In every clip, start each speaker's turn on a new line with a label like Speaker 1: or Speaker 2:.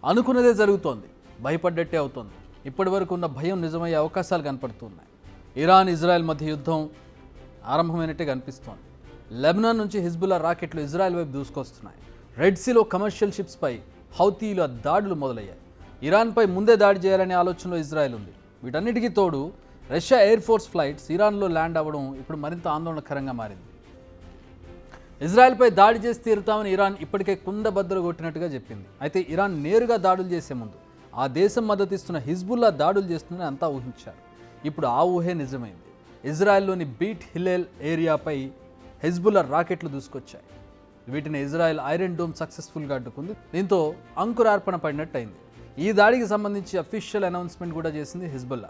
Speaker 1: అనుకున్నదే జరుగుతోంది, భయపడ్డట్టే అవుతోంది. ఇప్పటి వరకు ఉన్న భయం నిజమయ్యే అవకాశాలు కనపడుతున్నాయి. ఇరాన్ ఇజ్రాయెల్ మధ్య యుద్ధం ఆరంభమైనట్టే కనిపిస్తోంది. లెబనాన్ నుంచి హిజ్బుల్లా రాకెట్లు ఇజ్రాయెల్ వైపు దూసుకొస్తున్నాయి. రెడ్ సీలో కమర్షియల్ షిప్స్పై హౌతీల దాడులు మొదలయ్యాయి. ఇరాన్పై ముందే దాడి చేయాలనే ఆలోచనలో ఇజ్రాయెల్ ఉంది. వీటన్నిటికీ తోడు రష్యా ఎయిర్ ఫోర్స్ ఫ్లైట్స్ ఇరాన్లో ల్యాండ్ అవ్వడం ఇప్పుడు మరింత ఆందోళనకరంగా మారింది. ఇజ్రాయెల్పై దాడి చేసి తీరుతామని ఇరాన్ ఇప్పటికే కుండబద్దలు కొట్టినట్టుగా చెప్పింది. అయితే ఇరాన్ నేరుగా దాడులు చేసే ముందు ఆ దేశం మద్దతిస్తున్న హిజ్బుల్లా దాడులు చేస్తుందని అంతా ఊహించారు. ఇప్పుడు ఆ ఊహే నిజమైంది. ఇజ్రాయెల్లోని బీట్ హిల్లెల్ ఏరియాపై హిజ్బుల్లా రాకెట్లు దూసుకొచ్చాయి. వీటిని ఇజ్రాయెల్ ఐరన్ డోమ్ సక్సెస్ఫుల్గా అడ్డుకుంది. దీంతో అంకురార్పణ పడినట్టు అయింది. ఈ దాడికి సంబంధించి అఫీషియల్ అనౌన్స్మెంట్ కూడా చేసింది హిజ్బుల్లా.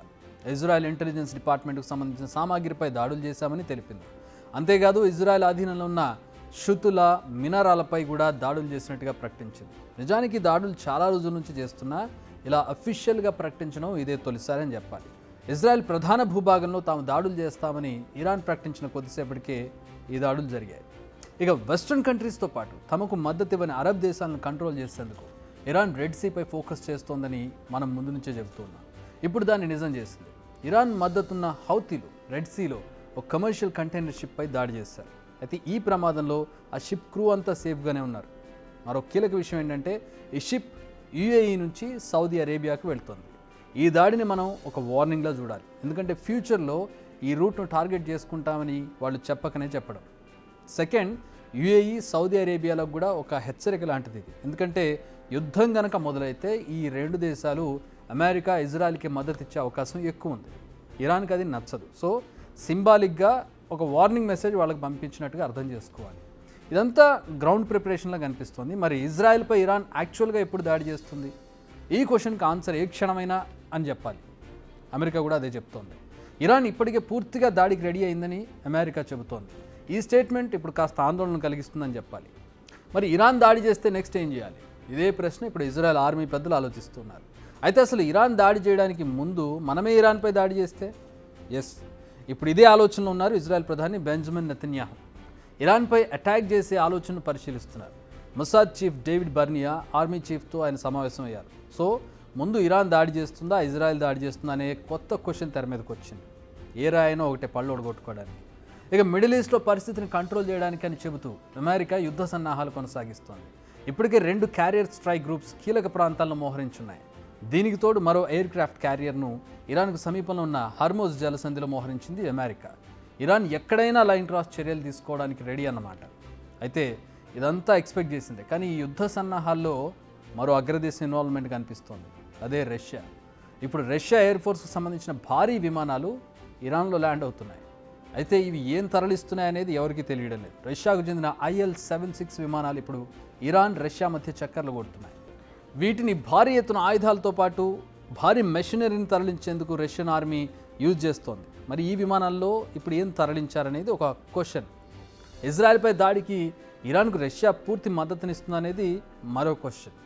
Speaker 1: ఇజ్రాయెల్ ఇంటెలిజెన్స్ డిపార్ట్మెంట్కు సంబంధించిన సామాగ్రిపై దాడులు చేశామని తెలిపింది. అంతేకాదు ఇజ్రాయెల్ ఆధీనంలో ఉన్న షుతుల మినారాలపై కూడా దాడులు చేసినట్టుగా ప్రకటించింది. నిజానికి దాడులు చాలా రోజుల నుంచి చేస్తున్నా ఇలా అఫీషియల్గా ప్రకటించడం ఇదే తొలిసారి అని చెప్పాలి. ఇజ్రాయెల్ ప్రధాన భూభాగంలో తాము దాడులు చేస్తామని ఇరాన్ ప్రకటించిన కొద్దిసేపటికే ఈ దాడులు జరిగాయి. ఇక వెస్ట్రన్ కంట్రీస్తో పాటు తమకు మద్దతు ఇవ్వని అరబ్ దేశాలను కంట్రోల్ చేసేందుకు ఇరాన్ రెడ్ సీపై ఫోకస్ చేస్తోందని మనం ముందు నుంచే చెబుతున్నాం. ఇప్పుడు దాన్ని నిజం చేసింది. ఇరాన్ మద్దతున్న హౌతీలు రెడ్ సీలో ఒక కమర్షియల్ కంటైనర్ షిప్పై దాడి చేశారు. అయితే ఈ ప్రమాదంలో ఆ షిప్ క్రూ అంతా సేఫ్గానే ఉన్నారు. మరో కీలక విషయం ఏంటంటే ఈ షిప్ యుఏఈ నుంచి సౌదీ అరేబియాకు వెళ్తుంది. ఈ దాడిని మనం ఒక వార్నింగ్లా చూడాలి. ఎందుకంటే ఫ్యూచర్లో ఈ రూట్ను టార్గెట్ చేసుకుంటామని వాళ్ళు చెప్పకనే చెప్పడం. సెకండ్, యుఏఈ సౌదీ అరేబియాలకు కూడా ఒక హెచ్చరిక లాంటిది ఇది. ఎందుకంటే యుద్ధం కనుక మొదలైతే ఈ రెండు దేశాలు అమెరికా ఇజ్రాయెల్కి మద్దతు ఇచ్చే అవకాశం ఎక్కువ ఉంది. ఇరాన్కి అది నచ్చదు. సో సింబాలిక్గా ఒక వార్నింగ్ మెసేజ్ వాళ్ళకి పంపించినట్టుగా అర్థం చేసుకోవాలి. ఇదంతా గ్రౌండ్ ప్రిపరేషన్లా కనిపిస్తుంది. మరి ఇజ్రాయెల్పై ఇరాన్ యాక్చువల్గా ఎప్పుడు దాడి చేస్తుంది? ఈ క్వశ్చన్కి ఆన్సర్ ఏ క్షణమైనా అని చెప్పాలి. అమెరికా కూడా అదే చెప్తోంది. ఇరాన్ ఇప్పటికే పూర్తిగా దాడికి రెడీ అయిందని అమెరికా చెబుతోంది. ఈ స్టేట్మెంట్ ఇప్పుడు కాస్త ఆందోళన కలిగిస్తుందని చెప్పాలి. మరి ఇరాన్ దాడి చేస్తే నెక్స్ట్ ఏం చేయాలి? ఇదే ప్రశ్న ఇప్పుడు ఇజ్రాయెల్ ఆర్మీ పెద్దలు ఆలోచిస్తున్నారు. అయితే అసలు ఇరాన్ దాడి చేయడానికి ముందు మనమే ఇరాన్పై దాడి చేస్తే? ఎస్, ఇప్పుడు ఇదే ఆలోచనలో ఉన్నారు ఇజ్రాయెల్ ప్రధాని బెంజమిన్ నెతన్యాహు. ఇరాన్పై అటాక్ చేసే ఆలోచనను పరిశీలిస్తున్నారు. Mossad chief David Barnea army చీఫ్తో ఆయన సమావేశం అయ్యారు. సో ముందు ఇరాన్ దాడి చేస్తుందా, ఇజ్రాయెల్ దాడి చేస్తుందా అనే కొత్త క్వశ్చన్ తెర మీదకి వచ్చింది. ఏ రాయనో ఒకటే పళ్ళు ఒడగొట్టుకోవడానికి. ఇక మిడిల్ ఈస్ట్లో పరిస్థితిని కంట్రోల్ చేయడానికి అని చెబుతూ అమెరికా యుద్ధ సన్నాహాలు కొనసాగిస్తోంది. ఇప్పటికే 2 క్యారియర్ స్ట్రైక్ గ్రూప్స్ కీలక ప్రాంతాలను మోహరించున్నాయి. దీనికి తోడు మరో ఎయిర్ క్రాఫ్ట్ క్యారియర్ను ఇరాన్కు సమీపంలో ఉన్న హర్మోజ్ జలసంధిలో మోహరించింది అమెరికా. ఇరాన్ ఎక్కడైనా లైన్ క్రాస్ చర్యలు తీసుకోవడానికి రెడీ అన్నమాట. అయితే ఇదంతా ఎక్స్పెక్ట్ చేసిందే. కానీ ఈ యుద్ధ సన్నాహాల్లో మరో అగ్రదేశ ఇన్వాల్వ్మెంట్ కనిపిస్తోంది. అదే రష్యా. ఇప్పుడు రష్యా ఎయిర్ ఫోర్స్కు సంబంధించిన భారీ విమానాలు ఇరాన్లో ల్యాండ్ అవుతున్నాయి. అయితే ఇవి ఏం తరలిస్తున్నాయి అనేది ఎవరికీ తెలియడం లేదు. రష్యాకు చెందిన IL-76 విమానాలు ఇప్పుడు ఇరాన్ రష్యా మధ్య చక్కర్లు కొడుతున్నాయి. వీటిని భారీ ఎత్తున ఆయుధాలతో పాటు భారీ మెషినరీని తరలించేందుకు రష్యన్ ఆర్మీ యూజ్ చేస్తోంది. మరి ఈ విమానాల్లో ఇప్పుడు ఏం తరలించారనేది ఒక క్వశ్చన్. ఇజ్రాయెల్పై దాడికి ఇరాన్కు రష్యా పూర్తి మద్దతునిస్తుందనేది మరో క్వశ్చన్.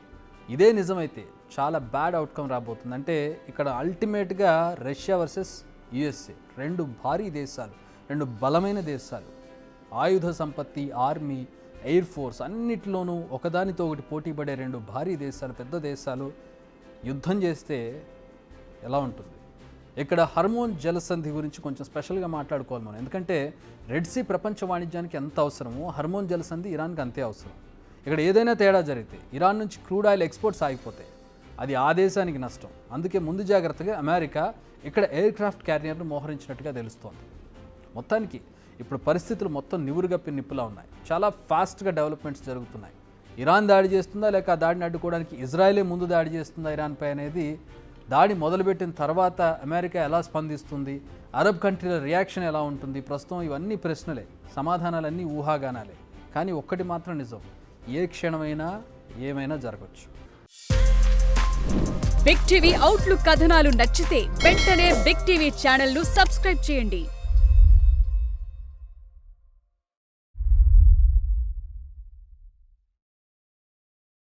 Speaker 1: ఇదే నిజమైతే చాలా బ్యాడ్ అవుట్కమ్ రాబోతుంది. అంటే ఇక్కడ అల్టిమేట్గా రష్యా వర్సెస్ USA, 2 భారీ దేశాలు, 2 బలమైన దేశాలు, ఆయుధ సంపత్తి, ఆర్మీ, ఎయిర్ ఫోర్స్ అన్నిటిలోనూ ఒకదానితో ఒకటి పోటీ పడే 2 భారీ దేశాలు, పెద్ద దేశాలు యుద్ధం చేస్తే ఎలా ఉంటుంది? ఇక్కడ హర్మోన్ జలసంధి గురించి కొంచెం స్పెషల్గా మాట్లాడుకోవాలి మనం. ఎందుకంటే రెడ్ సీ ప్రపంచ వాణిజ్యానికి ఎంత అవసరమో హర్మోన్ జలసంధి ఇరాన్కి అంతే అవసరం. ఇక్కడ ఏదైనా తేడా జరిగితే ఇరాన్ నుంచి క్రూడ్ ఆయిల్ ఎక్స్పోర్ట్స్ ఆగిపోతాయి. అది ఆ దేశానికి నష్టం. అందుకే ముందు జాగ్రత్తగా అమెరికా ఇక్కడ ఎయిర్ క్రాఫ్ట్ క్యారియర్ను మోహరించినట్టుగా తెలుస్తోంది. మొత్తానికి ఇప్పుడు పరిస్థితులు మొత్తం నివురుగప్పి నిప్పులా ఉన్నాయి. చాలా ఫాస్ట్గా డెవలప్మెంట్స్ జరుగుతున్నాయి. ఇరాన్ దాడి చేస్తుందా లేక ఆ దాడిని అడ్డుకోవడానికి ఇజ్రాయెలే ముందు దాడి చేస్తుందా ఇరాన్పై అనేది, దాడి మొదలుపెట్టిన తర్వాత అమెరికా ఎలా స్పందిస్తుంది, అరబ్ కంట్రీల రియాక్షన్ ఎలా ఉంటుంది, ప్రస్తుతం ఇవన్నీ ప్రశ్నలే, సమాధానాలన్నీ ఊహాగానాలే. కానీ ఒక్కటి మాత్రం నిజం, ఏ క్షణమైనా ఏమైనా జరగవచ్చు.
Speaker 2: బిగ్ టీవీ అవుట్లుక్ కథనాలు నచ్చితే వెంటనే బిగ్ టీవీ ఛానల్ ను సబ్స్క్రైబ్ చేయండి.